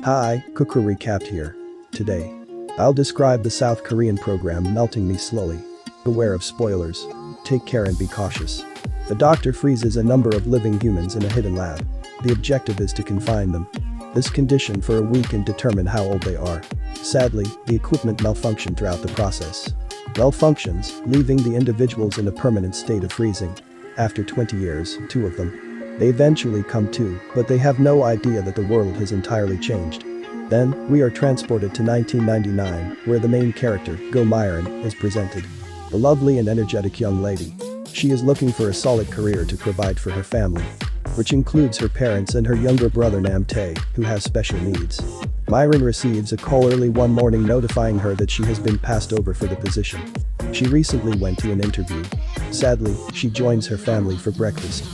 Hi, Kukru recapped here. Today, I'll describe the South Korean program Melting Me Slowly. Beware of spoilers. Take care and be cautious. The doctor freezes a number of living humans in a hidden lab. The objective is to confine them. This condition for a week and determine how old they are. Sadly, the equipment malfunctioned throughout the process. Malfunctions, leaving the individuals in a permanent state of freezing. After 20 years, 2 of them. They eventually come to, but they have no idea that the world has entirely changed. Then, we are transported to 1999, where the main character, Go Myron, is presented. A lovely and energetic young lady. She is looking for a solid career to provide for her family, which includes her parents and her younger brother Nam Tae, who has special needs. Myron receives a call early one morning notifying her that she has been passed over for the position. She recently went to an interview. Sadly, she joins her family for breakfast.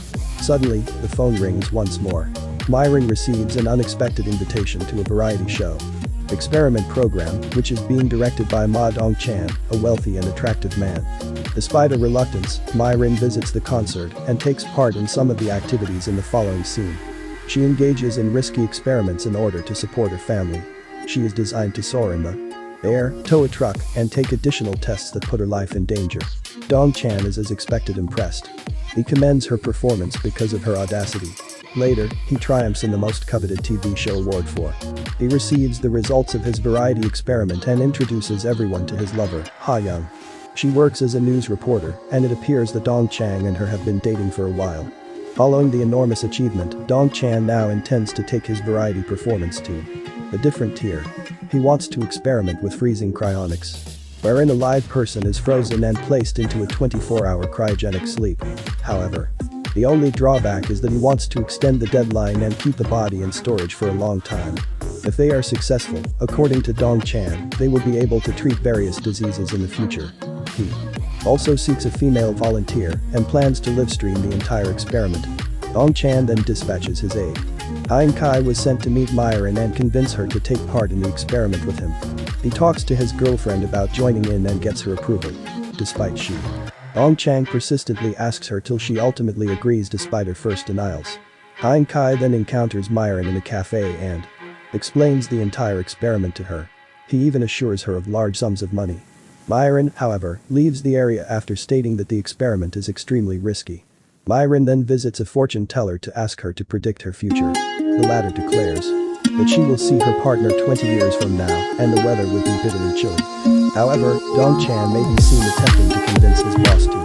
Suddenly, the phone rings once more. Myron receives an unexpected invitation to a variety show. Experiment program, which is being directed by Ma Dong-chan, a wealthy and attractive man. Despite a reluctance, Myron visits the concert and takes part in some of the activities in the following scene. She engages in risky experiments in order to support her family. She is designed to soar in the air, tow a truck, and take additional tests that put her life in danger. Dong-chan is as expected impressed. He commends her performance because of her audacity. Later, he triumphs in the most coveted TV show award for. He receives the results of his variety experiment and introduces everyone to his lover, Ha Young. She works as a news reporter, and it appears that Dong-chan and her have been dating for a while. Following the enormous achievement, Dong-chan now intends to take his variety performance to a different tier. He wants to experiment with freezing cryonics, wherein a live person is frozen and placed into a 24-hour cryogenic sleep. However, the only drawback is that he wants to extend the deadline and keep the body in storage for a long time. If they are successful, according to Dong-chan, they will be able to treat various diseases in the future. He also seeks a female volunteer and plans to livestream the entire experiment. Dong-chan then dispatches his aide. Kai was sent to meet Myron and convince her to take part in the experiment with him. He talks to his girlfriend about joining in and gets her approval. Despite she, Dong-chan persistently asks her till she ultimately agrees despite her first denials. Kai then encounters Myron in a cafe and explains the entire experiment to her. He even assures her of large sums of money. Myron, however, leaves the area after stating that the experiment is extremely risky. Myron then visits a fortune teller to ask her to predict her future. The latter declares that she will see her partner 20 years from now and the weather would be bitterly chilly. However, Dong-chan may be seen attempting to convince his boss to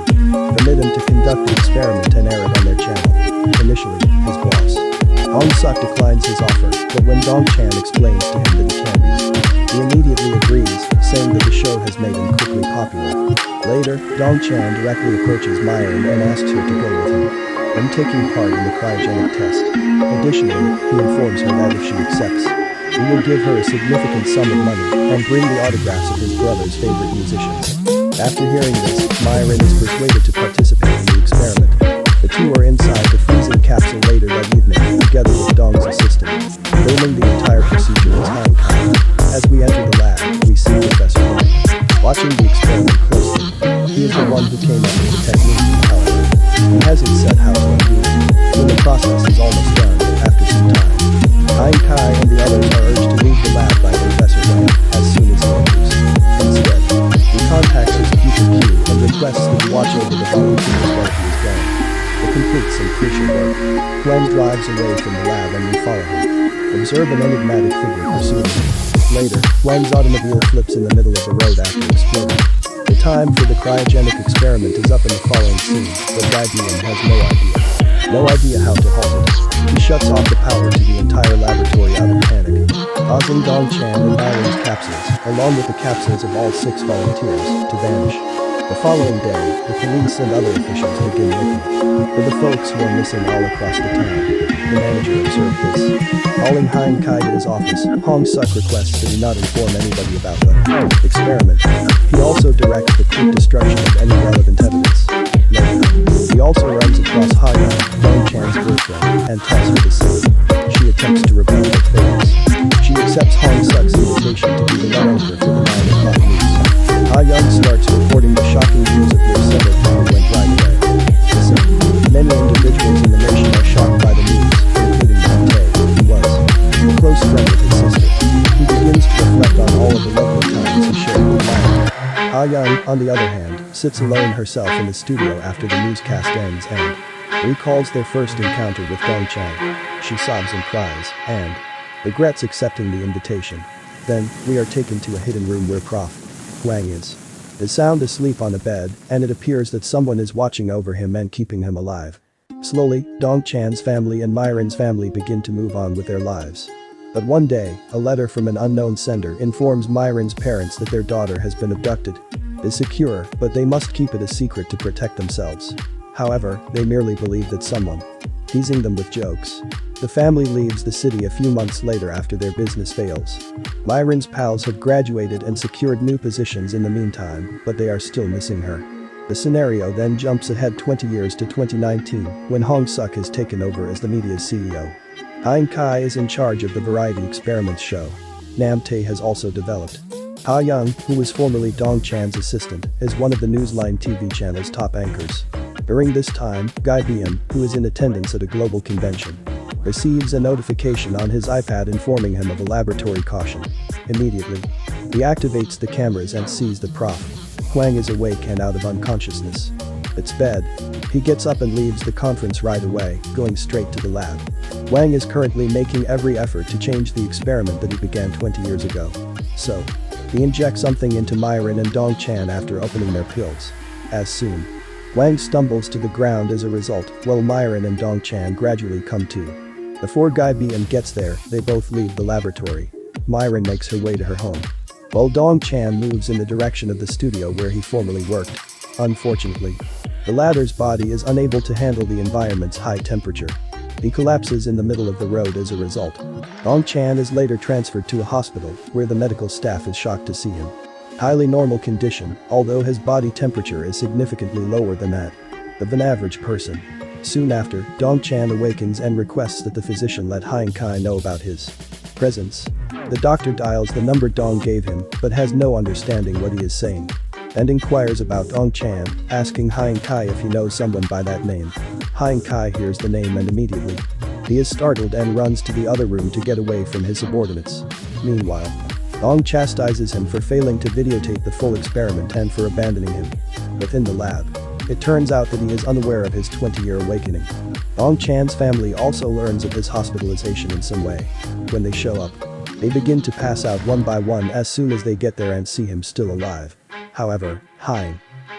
permit him to conduct the experiment and air it on their channel. Initially, his boss, Hong-suk, declines his offer, but when Dong-chan explains to him that he can be, he immediately agrees, saying that the show has made him quickly popular. Later, Dong-chan directly approaches Myron and asks her to go with him when taking part in the cryogenic test. Additionally, he informs her that if she accepts, he will give her a significant sum of money and bring the autographs of his brother's favorite musicians. After hearing this, Myron is persuaded to participate in the experiment. The two are inside the freezing capsule later that evening, together with Dong's assistant. Filming the entire procedure is Kai. As we enter the lab, we see Professor Wang watching the experiment closely. He is the one who came up with the technique, however. He hasn't said how to undo it. When the process is almost done, after some time, Kai and the others are urged to leave the lab by Professor Wang as soon as he enters. Instead, he contacts his future Q and requests that he watch over the volunteers while he is gone. To complete some crucial work, Gwen drives away from the lab and we follow him. Observe an enigmatic figure pursuing him. Later, Gwen's automobile flips in the middle of the road after exploding. The time for the cryogenic experiment is up in the following scene, but Guy-Dian has no idea how to halt it. He shuts off the power to the entire laboratory out of panic, causing Dong-chan and Myron's capsules, along with the capsules of all 6 volunteers, to vanish. The following day, the police and other officials begin looking for the folks who are missing all across the town. The manager observed this. Calling Kai to his office, Hong-suk requests that he not inform anybody about the experiment. He also directs the quick destruction of any relevant evidence. Later, he also runs across Ha-young, Dong-chan's girlfriend, and tells her to see. She attempts to rebel but fails. She accepts Hong-suk's invitation to be the anchor for the 9 o'clock news. Ha-young starts reporting the shocking news of their severed town went right away. Listen, many individuals in the nation are shocked by the news, including Nam Tae, who was a close friend of his sister. Ha Young, on the other hand, sits alone herself in the studio after the newscast ends and recalls their first encounter with Dong Chang. She sobs and cries and regrets accepting the invitation. Then, we are taken to a hidden room where Prof. Wang is sound asleep on a bed, and it appears that someone is watching over him and keeping him alive. Slowly, Dong Chan's family and Myron's family begin to move on with their lives. But one day, a letter from an unknown sender informs Myron's parents that their daughter has been abducted. Is secure, but they must keep it a secret to protect themselves. However, they merely believe that someone teasing them with jokes. The family leaves the city a few months later after their business fails. Myron's pals have graduated and secured new positions in the meantime, but they are still missing her. The scenario then jumps ahead 20 years to 2019, when Hong Suk has taken over as the media's CEO. Hein Kai is in charge of the variety experiments show. Nam Tae has also developed. Ha Young, who was formerly Dong Chan's assistant, is one of the Newsline TV channel's top anchors. During this time, Guy Byum, who is in attendance at a global convention, receives a notification on his iPad informing him of a laboratory caution. Immediately, he activates the cameras and sees that Prof. Huang is awake and out of unconsciousness. It's bed. He gets up and leaves the conference right away, going straight to the lab. Wang is currently making every effort to change the experiment that he began 20 years ago. So, he injects something into Myron and Dong Chan after opening their pills. As soon, Wang stumbles to the ground as a result, while Myron and Dong Chan gradually come to. Before Guy Byum gets there, they both leave the laboratory. Myron makes her way to her home, while Dong Chan moves in the direction of the studio where he formerly worked. Unfortunately, the latter's body is unable to handle the environment's high temperature. He collapses in the middle of the road as a result. Dong Chan is later transferred to a hospital, where the medical staff is shocked to see him. Highly normal condition, although his body temperature is significantly lower than that of an average person. Soon after, Dong Chan awakens and requests that the physician let Hein Kai know about his presence. The doctor dials the number Dong gave him, but has no understanding what he is saying, and inquires about Dong Chan, asking Hein Kai if he knows someone by that name. Hein Kai hears the name and immediately, he is startled and runs to the other room to get away from his subordinates. Meanwhile, Dong chastises him for failing to videotape the full experiment and for abandoning him. Within the lab, it turns out that he is unaware of his 20-year awakening. Dong Chan's family also learns of his hospitalization in some way. When they show up, they begin to pass out one by one as soon as they get there and see him still alive. However,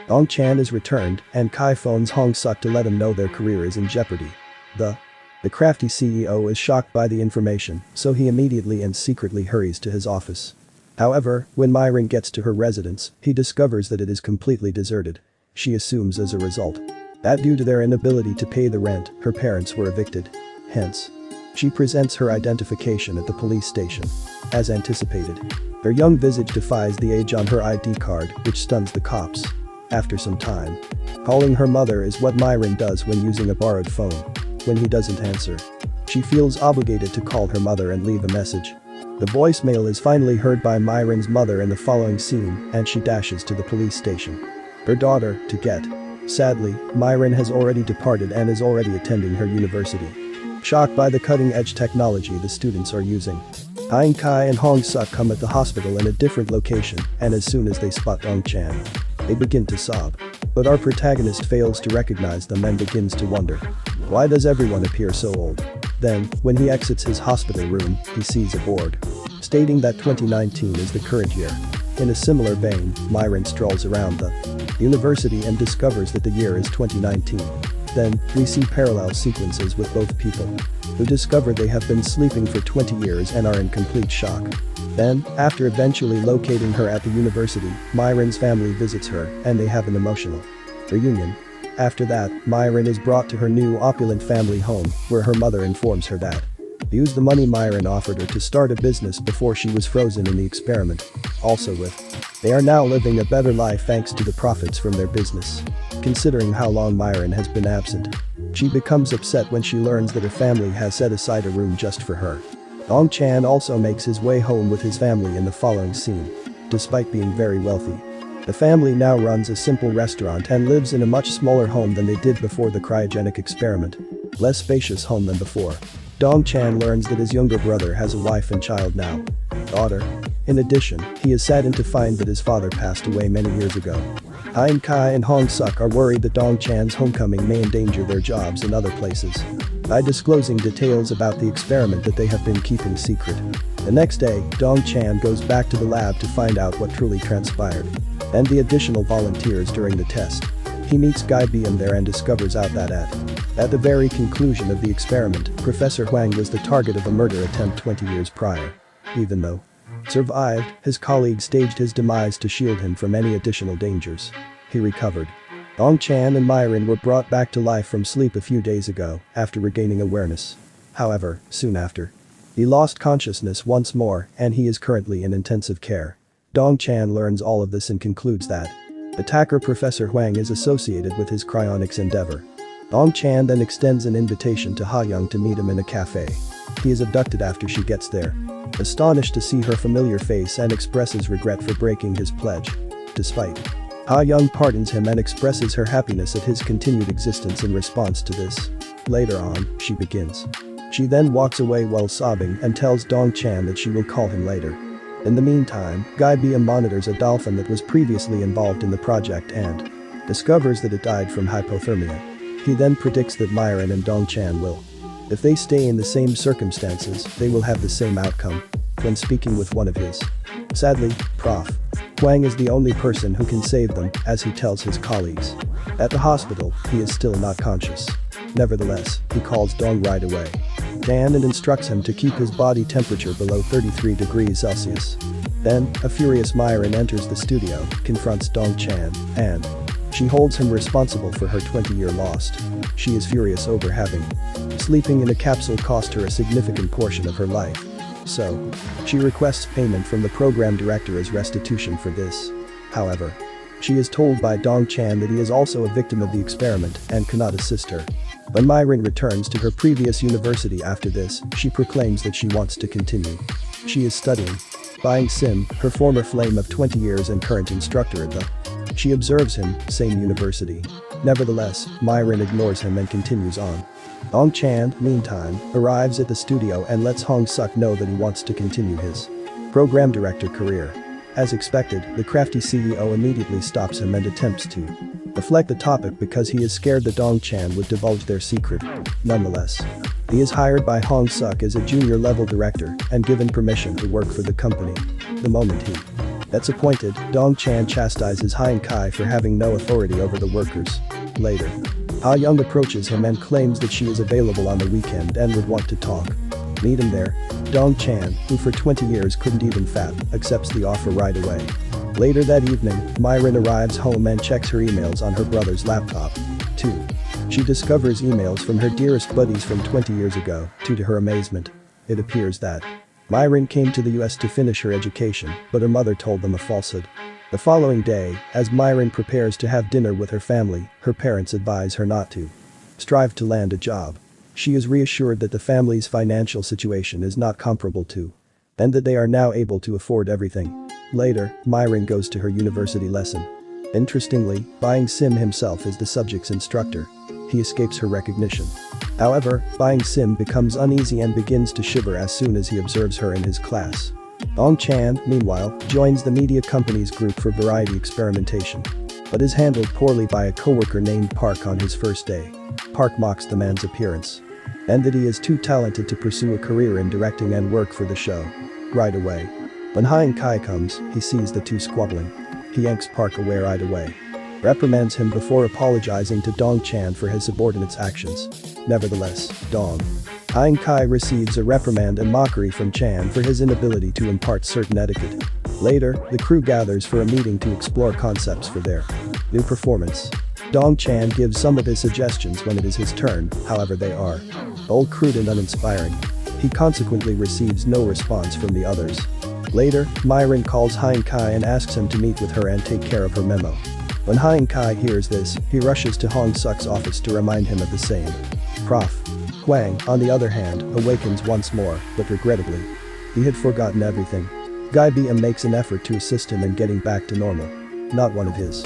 Dong Chan is returned, and Kai phones Hong Suk to let him know their career is in jeopardy. The crafty CEO is shocked by the information, so he immediately and secretly hurries to his office. However, when Myron gets to her residence, he discovers that it is completely deserted. She assumes as a result that due to their inability to pay the rent, her parents were evicted. Hence, she presents her identification at the police station. As anticipated, her young visage defies the age on her ID card, which stuns the cops. After some time, calling her mother is what Myron does when using a borrowed phone. When he doesn't answer, she feels obligated to call her mother and leave a message. The voicemail is finally heard by Myron's mother in the following scene, and she dashes to the police station. Her daughter to get. Sadly, Myron has already departed and is already attending her university. Shocked by the cutting-edge technology the students are using, Hein Kai and Hong Suk come at the hospital in a different location, and as soon as they spot Dong Chan, they begin to sob. But our protagonist fails to recognize them and begins to wonder, why does everyone appear so old? Then, when he exits his hospital room, he sees a board stating that 2019 is the current year. In a similar vein, Myron strolls around the university and discovers that the year is 2019. Then, we see parallel sequences with both people, who discover they have been sleeping for 20 years and are in complete shock. Then, after eventually locating her at the university, Myron's family visits her, and they have an emotional reunion. After that, Myron is brought to her new opulent family home, where her mother informs her that used the money Myron offered her to start a business before she was frozen in the experiment. Also they are now living a better life thanks to the profits from their business. Considering how long Myron has been absent, she becomes upset when she learns that her family has set aside a room just for her. Dong Chan also makes his way home with his family in the following scene. Despite being very wealthy, the family now runs a simple restaurant and lives in a much smaller home than they did before the cryogenic experiment. Less spacious home than before. Dong Chan learns that his younger brother has a wife and child now. Daughter. In addition, he is saddened to find that his father passed away many years ago. Hein Kai and Hong Suk are worried that Dong Chan's homecoming may endanger their jobs in other places by disclosing details about the experiment that they have been keeping secret. The next day, Dong Chan goes back to the lab to find out what truly transpired and the additional volunteers during the test. He meets Guy Biam there and discovers out that at the very conclusion of the experiment, Professor Huang was the target of a murder attempt 20 years prior. Even though survived, his colleague staged his demise to shield him from any additional dangers. He recovered. Dong Chan and Myron were brought back to life from sleep a few days ago after regaining awareness. However, soon after, he lost consciousness once more and he is currently in intensive care. Dong Chan learns all of this and concludes that attacker Professor Huang is associated with his cryonics endeavor. Dong Chan then extends an invitation to Ha Young to meet him in a cafe. He is abducted after she gets there. Astonished to see her familiar face and expresses regret for breaking his pledge. Despite, Ha Young pardons him and expresses her happiness at his continued existence in response to this. Later on, she begins. She then walks away while sobbing and tells Dong Chan that she will call him later. In the meantime, Guy Biam monitors a dolphin that was previously involved in the project and discovers that it died from hypothermia. He then predicts that Myron and Dong Chan will, if they stay in the same circumstances, they will have the same outcome. When speaking with one of his, sadly, Prof. Huang is the only person who can save them, as he tells his colleagues. At the hospital, he is still not conscious. Nevertheless, he calls Dong right away and instructs him to keep his body temperature below 33 degrees Celsius. Then, a furious Myron enters the studio, confronts Dong Chan, and she holds him responsible for her 20-year lost. She is furious over having sleeping in a capsule cost her a significant portion of her life. So, she requests payment from the program director as restitution for this. However, she is told by Dong Chan that he is also a victim of the experiment and cannot assist her. When Myron returns to her previous university after this, she proclaims that she wants to continue. She is studying. Buying Sim, her former flame of 20 years and current instructor at the. She observes him, same university. Nevertheless, Myron ignores him and continues on. Dong Chan, meantime, arrives at the studio and lets Hong Suk know that he wants to continue his program director career. As expected, the crafty CEO immediately stops him and attempts to deflect the topic because he is scared that Dong Chan would divulge their secret. Nonetheless, he is hired by Hong Suk as a junior-level director and given permission to work for the company. The moment he gets appointed, Dong Chan chastises Hein Kai for having no authority over the workers. Later, Ha Young approaches him and claims that she is available on the weekend and would want to talk. Meet him there. Dong Chan, who for 20 years couldn't even fap, accepts the offer right away. Later that evening, Myron arrives home and checks her emails on her brother's laptop. 2. She discovers emails from her dearest buddies from 20 years ago. To her amazement, it appears that Myron came to the US to finish her education, but her mother told them a falsehood. The following day, as Myron prepares to have dinner with her family, her parents advise her not to strive to land a job. She is reassured that the family's financial situation is not comparable to, and that they are now able to afford everything. Later, Myron goes to her university lesson. Interestingly, Buying Sim himself is the subject's instructor. He escapes her recognition. However, Buying Sim becomes uneasy and begins to shiver as soon as he observes her in his class. Dong Chan, meanwhile, joins the media company's group for variety experimentation, but is handled poorly by a coworker named Park on his first day. Park mocks the man's appearance and that he is too talented to pursue a career in directing and work for the show. Right away, when Hein Kai comes, he sees the two squabbling. He yanks Park away right away, reprimands him before apologizing to Dong Chan for his subordinate's actions. Nevertheless, Hein Kai receives a reprimand and mockery from Chan for his inability to impart certain etiquette. Later, the crew gathers for a meeting to explore concepts for their new performance. Dong Chan gives some of his suggestions when it is his turn, however they are old, crude and uninspiring. He consequently receives no response from the others. Later, Myron calls Hein Kai and asks him to meet with her and take care of her memo. When Hein Kai hears this, he rushes to Hong Suk's office to remind him of the same. Prof. Huang, on the other hand, awakens once more, but regrettably, he had forgotten everything. Guy Biam makes an effort to assist him in getting back to normal. Not one of his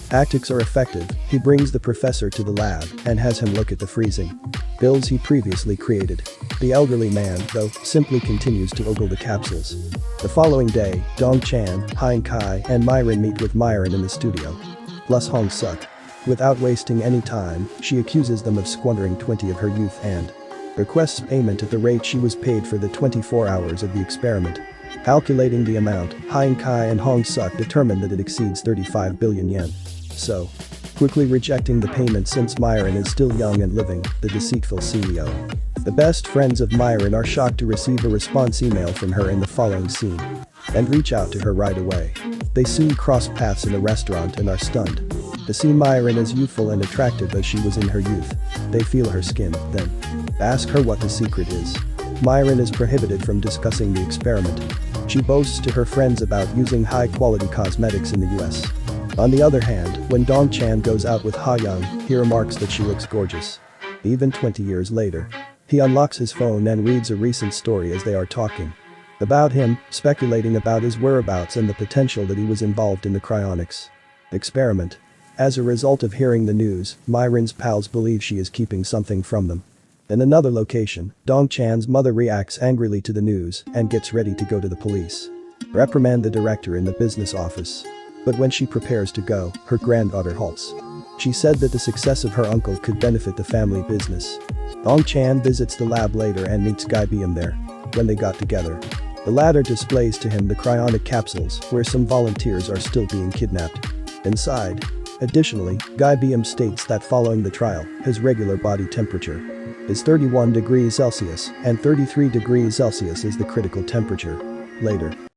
tactics are effective. He brings the professor to the lab and has him look at the freezing builds he previously created. The elderly man, though, simply continues to ogle the capsules. The following day, Dong-chan, Hein-kai, and Myron meet with Myron in the studio. Plus Hong-suk. Without wasting any time, she accuses them of squandering 20 of her youth and requests payment at the rate she was paid for the 24 hours of the experiment. Calculating the amount, Hein-kai and Hong-suk determine that it exceeds 35 billion yen. So, quickly rejecting the payment since Myron is still young and living, the deceitful CEO. The best friends of Myron are shocked to receive a response email from her in the following scene and reach out to her right away. They soon cross paths in a restaurant and are stunned to see Myron as youthful and attractive as she was in her youth. They feel her skin, then ask her what the secret is. Myron is prohibited from discussing the experiment. She boasts to her friends about using high-quality cosmetics in the US. On the other hand, when Dong-chan goes out with Ha-young, he remarks that she looks gorgeous. Even 20 years later, he unlocks his phone and reads a recent story as they are talking about him, speculating about his whereabouts and the potential that he was involved in the cryonics experiment. As a result of hearing the news, Myron's pals believe she is keeping something from them. In another location, Dong-chan's mother reacts angrily to the news and gets ready to go to the police. Reprimand the director in the business office. But when she prepares to go, her granddaughter halts. She said that the success of her uncle could benefit the family business. Dong-chan visits the lab later and meets Gai-beom there. When they got together, the latter displays to him the cryonic capsules where some volunteers are still being kidnapped inside. Additionally, Gai-beom states that following the trial, his regular body temperature is 31 degrees Celsius and 33 degrees Celsius is the critical temperature. Later,